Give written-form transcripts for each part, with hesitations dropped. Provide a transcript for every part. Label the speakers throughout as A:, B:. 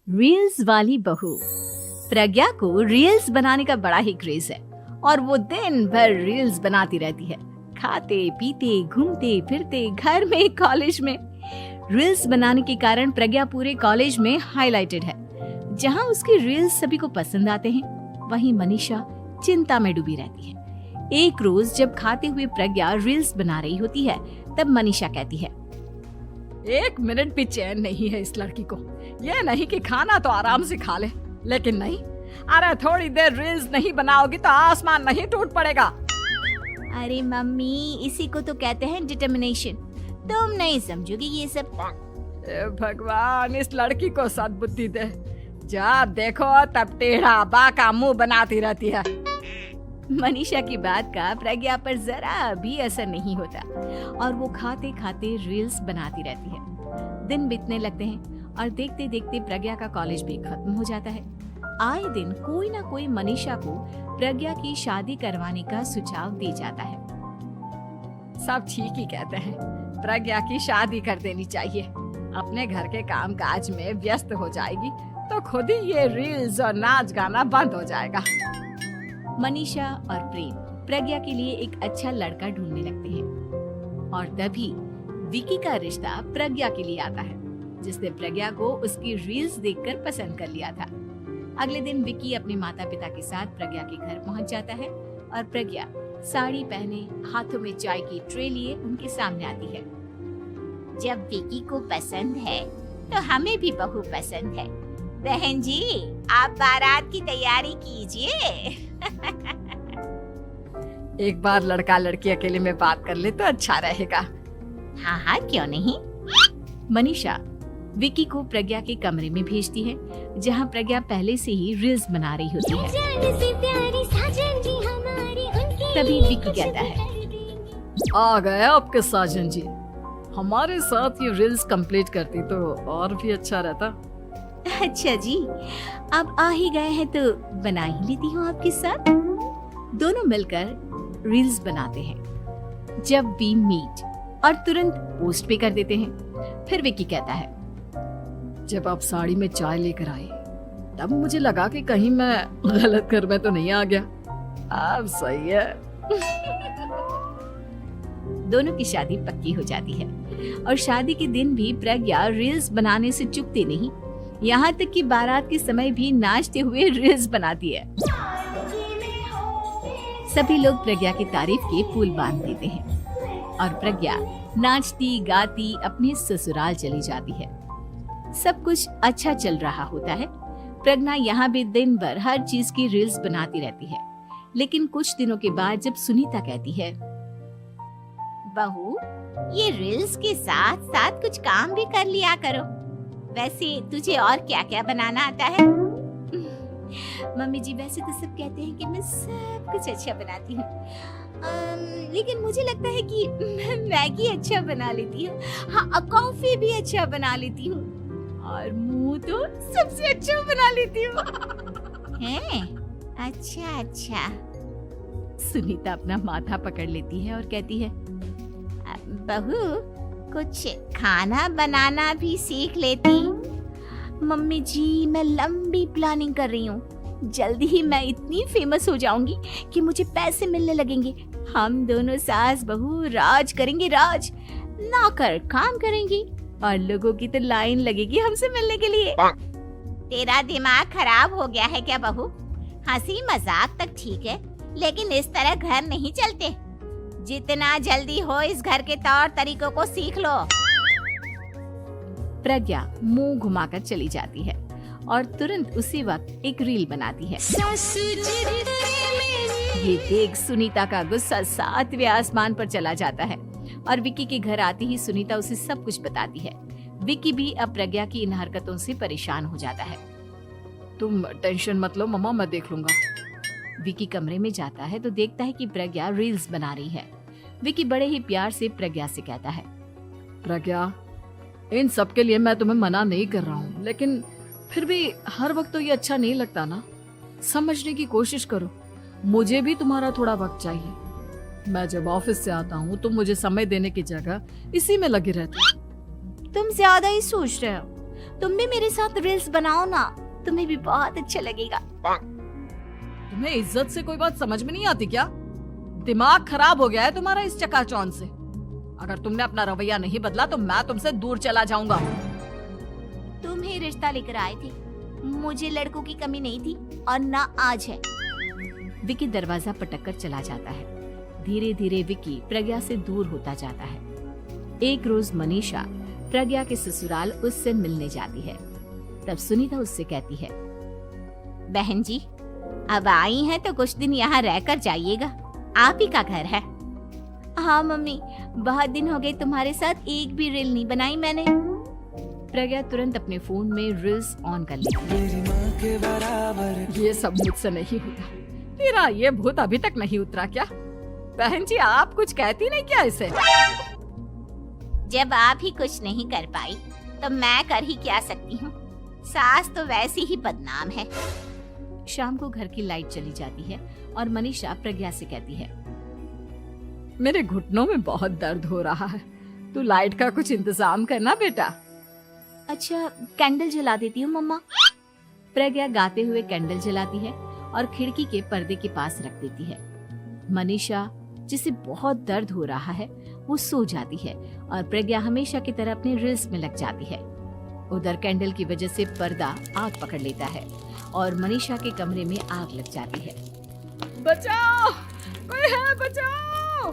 A: Reels वाली बहू। प्रज्ञा को रील्स बनाने का बड़ा ही क्रेज है और वो दिन भर रील्स बनाती रहती है। खाते पीते घूमते फिरते घर में कॉलेज में रील्स बनाने के कारण प्रज्ञा पूरे कॉलेज में हाईलाइटेड है। जहां उसकी रील्स सभी को पसंद आते हैं, वहीं मनीषा चिंता में डूबी रहती है। एक रोज जब खाते हुए प्रज्ञा रील्स बना रही होती है, तब मनीषा कहती है,
B: एक मिनट भी चैन नहीं है इस लड़की को। ये नहीं कि खाना तो आराम से खा ले, लेकिन नहीं, अरे थोड़ी देर रील्स नहीं बनाओगी तो आसमान नहीं टूट पड़ेगा।
A: अरे मम्मी, इसी को तो कहते हैं डिटर्मिनेशन। तुम नहीं समझोगी ये सब।
B: भगवान, इस लड़की को सद्बुद्धि दे। जब देखो तब टेढ़ा बाका मुंह बनाती रहती है।
A: मनीषा की बात का प्रज्ञा पर जरा भी असर नहीं होता और वो खाते खाते रील्स बनाती रहती है। दिन बीतने लगते हैं और देखते देखते प्रज्ञा का कॉलेज भी खत्म हो जाता है। आए दिन कोई ना कोई मनीषा को प्रज्ञा की शादी करवाने का सुझाव दे जाता है।
B: सब ठीक ही कहते हैं, प्रज्ञा की शादी कर देनी चाहिए। अपने घर के काम काज में व्यस्त हो जाएगी तो खुद ही ये रील्स और नाच गाना बंद हो जाएगा।
A: मनीषा और प्रेम प्रज्ञा के लिए एक अच्छा लड़का ढूंढने लगते हैं और तभी विकी का रिश्ता प्रज्ञा के लिए आता है, जिसने प्रज्ञा को उसकी रील्स देखकर पसंद कर लिया था। अगले दिन विकी अपने माता पिता के साथ प्रज्ञा के घर पहुंच जाता है और प्रज्ञा साड़ी पहने हाथों में चाय की ट्रे लिए उनके सामने आती है।
C: जब विकी को पसंद है तो हमें भी बहू पसंद है। बहन जी, आप बारात की तैयारी कीजिए।
B: एक बार लड़का लड़की अकेले में बात कर ले तो अच्छा रहेगा।
C: हाँ हाँ, क्यों नहीं।
A: मनीषा विकी को प्रज्ञा के कमरे में भेजती है, जहां प्रज्ञा पहले से ही रील्स बना रही होती है। तभी विकी कहता है,
B: आ गए आपके साजन जी। हमारे साथ ये रील्स कंप्लीट करती तो और भी अच्छा रहता।
A: अच्छा जी, अब आ ही गए हैं तो बना ही लेती हूँ आपके साथ। दोनों मिलकर रील्स बनाते हैं। जब वी मीट और तुरंत पोस्ट भी कर देते हैं। फिर विकी कहता है,
B: जब आप साड़ी में चाय लेकर आए तब मुझे लगा कि कहीं मैं गलत घर में तो नहीं आ गया। अब सही है।
A: दोनों की शादी पक्की हो जाती है और शादी के दिन भी प्रज्ञा रील्स बनाने से चूकती नहीं। यहाँ तक कि बारात के समय भी नाचते हुए रील्स बनाती है। सभी लोग प्रज्ञा की तारीफ के पुल बांध देते हैं और प्रज्ञा नाचती गाती अपने ससुराल चली जाती है। सब कुछ अच्छा चल रहा होता है। प्रज्ञा यहाँ भी दिन भर हर चीज की रील्स बनाती रहती है। लेकिन कुछ दिनों के बाद जब सुनीता कहती है,
C: बहू, ये रील्स के साथ साथ कुछ काम भी कर लिया करो। वैसे तुझे और क्या क्या बनाना आता है?
A: मम्मी जी, वैसे तो सब कहते हैं कि मैं सब कुछ अच्छा बनाती हूँ, लेकिन मुझे लगता है कि मैं मैगी अच्छा बना लेती हूँ। हाँ, कॉफी भी अच्छा बना लेती हूँ और मुंह तो सबसे अच्छा बना लेती हूँ।
C: हैं? अच्छा अच्छा।
A: सुनीता अपना माथा पकड़ लेती है और कहती है,
C: बहू, कुछ खाना बनाना भी सीख लेती।
A: मम्मी जी, मैं लंबी प्लानिंग कर रही हूँ। जल्दी ही मैं इतनी फेमस हो जाऊंगी कि मुझे पैसे मिलने लगेंगे। हम दोनों सास बहू राज करेंगे, राज। नौकर काम करेंगी और लोगों की तो लाइन लगेगी हमसे मिलने के लिए।
C: तेरा दिमाग खराब हो गया है क्या बहू? हंसी मजाक तक ठीक है, लेकिन इस तरह घर नहीं चलते। जितना जल्दी हो इस घर के तौर तरीकों को सीख लो।
A: प्रज्ञा मुंह घुमाकर चली जाती है और तुरंत उसी वक्त एक रील बनाती है। ये देख सुनीता का गुस्सा 7वें आसमान पर चला जाता है और विकी के घर आती ही सुनीता उसे सब कुछ बताती है। विकी भी अब प्रज्ञा की इन हरकतों से परेशान हो जाता है।
B: तुम टेंशन मत लो मम्मा, मैं देख लूंगा।
A: विकी कमरे में जाता है तो देखता है कि प्रज्ञा रील्स बना रही है। विकी बड़े ही प्यार से प्रज्ञा से कहता है,
B: प्रज्ञा, इन सब के लिए मैं तुम्हें मना नहीं कर रहा हूँ, लेकिन फिर भी हर वक्त तो ये अच्छा नहीं लगता ना। समझने की कोशिश करो, मुझे भी तुम्हारा थोड़ा वक्त चाहिए। मैं जब ऑफिस से आता हूँ तो मुझे समय देने की जगह इसी में लगे रहती।
A: तुम ज्यादा ही सोच रहे हो। तुम भी मेरे साथ रील्स बनाओ ना, तुम्हें भी बहुत अच्छा लगेगा।
B: तुम्हें इज्जत से कोई बात समझ में नहीं आती क्या? दिमाग खराब हो गया है तुम्हारा इस चकाचौंध से। अगर तुमने अपना रवैया नहीं बदला तो मैं तुमसे दूर चला जाऊंगा।
C: तुम ही रिश्ता लेकर आए थे, मुझे लड़कों की कमी नहीं थी और ना आज है।
A: विकी दरवाजा पटक कर चला जाता है। धीरे धीरे विकी प्रज्ञा से दूर होता जाता है। एक रोज मनीषा प्रज्ञा के ससुराल उससे मिलने जाती है। तब सुनीता उससे कहती है,
C: बहन जी, अब आई हैं तो कुछ दिन यहाँ रहकर जाइएगा, आप ही का घर है।
A: हाँ मम्मी, बहुत दिन हो गए तुम्हारे साथ एक भी रील नहीं बनाई मैंने। प्रज्ञा तुरंत अपने फोन में रील्स ऑन कर लेती है।
B: ये सब मुझसे नहीं होता। तेरा ये भूत अभी तक नहीं उतरा क्या? बहन जी, आप कुछ कहती नहीं क्या इसे?
C: जब आप ही कुछ नहीं कर पाई तो मैं कर ही क्या सकती हूँ। सास तो वैसी ही बदनाम है।
A: शाम को घर की लाइट चली जाती है और मनीषा प्रज्ञा से कहती है,
B: मेरे घुटनों में बहुत दर्द हो रहा है, तू लाइट का कुछ इंतजाम करना बेटा।
A: अच्छा, कैंडल जला देती हूँ मम्मा। प्रज्ञा गाते हुए कैंडल जलाती है और खिड़की के पर्दे के पास रख देती है। मनीषा, जिसे बहुत दर्द हो रहा है, वो सो जाती है और प्रज्ञा हमेशा की तरह अपने रील्स में लग जाती है। उधर कैंडल की वजह से पर्दा आग पकड़ लेता है और मनीषा के कमरे में आग लग जाती है।
B: बचाओ, कोई है, बचाओ!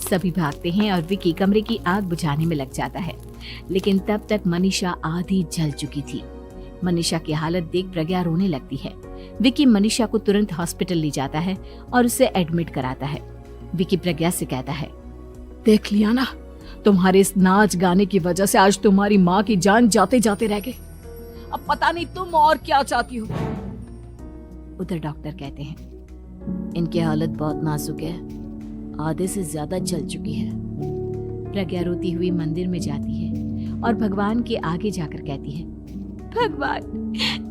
A: सभी भागते हैं और विकी कमरे की आग बुझाने में लग जाता है, लेकिन तब तक मनीषा आधी जल चुकी थी। मनीषा की हालत देख प्रज्ञा रोने लगती है। विकी मनीषा को तुरंत हॉस्पिटल ले जाता है और उसे एडमिट कराता है। विकी प्रज्ञा से कहता है,
B: देख लिया ना, तुम्हारे इस नाच गाने की वजह से आज तुम्हारी माँ की जान जाते जाते रह गई। अब पता नहीं तुम और क्या चाहती हो।
A: उधर डॉक्टर कहते हैं, इनकी हालत बहुत नाजुक है, आधे से ज्यादा जल चुकी है। प्रज्ञा रोती हुई मंदिर में जाती है और भगवान के आगे जाकर कहती है, भगवान,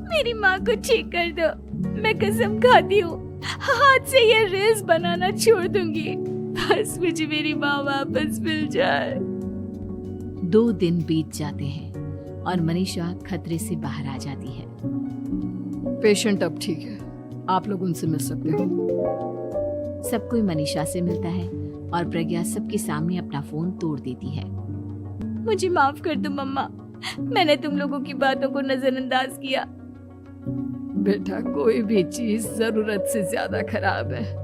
A: मेरी माँ को ठीक कर दो। मैं कसम खाती हूँ, हाथ से ये रील्स बनाना छोड़ दूंगी, बस मुझे मेरी माँ वापस मिल जाए। 2 दिन बीत जाते हैं और मनीषा खतरे से बाहर आ जाती है।
B: पेशेंट अब ठीक है, आप लोग उनसे मिल सकते हो।
A: सब कोई मनीषा से मिलता है और प्रज्ञा सबके सामने अपना फोन तोड़ देती है। मुझे माफ कर दो मम्मा, मैंने तुम लोगों की बातों को नजरअंदाज किया।
B: बेटा, कोई भी चीज जरूरत से ज्यादा खराब है।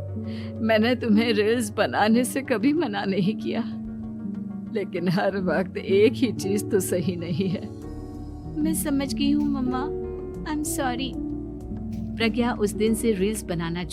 B: मैंने तुम्हें रील्स बनाने से कभी मना नहीं किया, लेकिन हर वक्त एक ही चीज तो सही नहीं है।
A: मैं समझ गई हूँ मम्मा, आई एम सॉरी। प्रज्ञा उस दिन से रील्स बनाना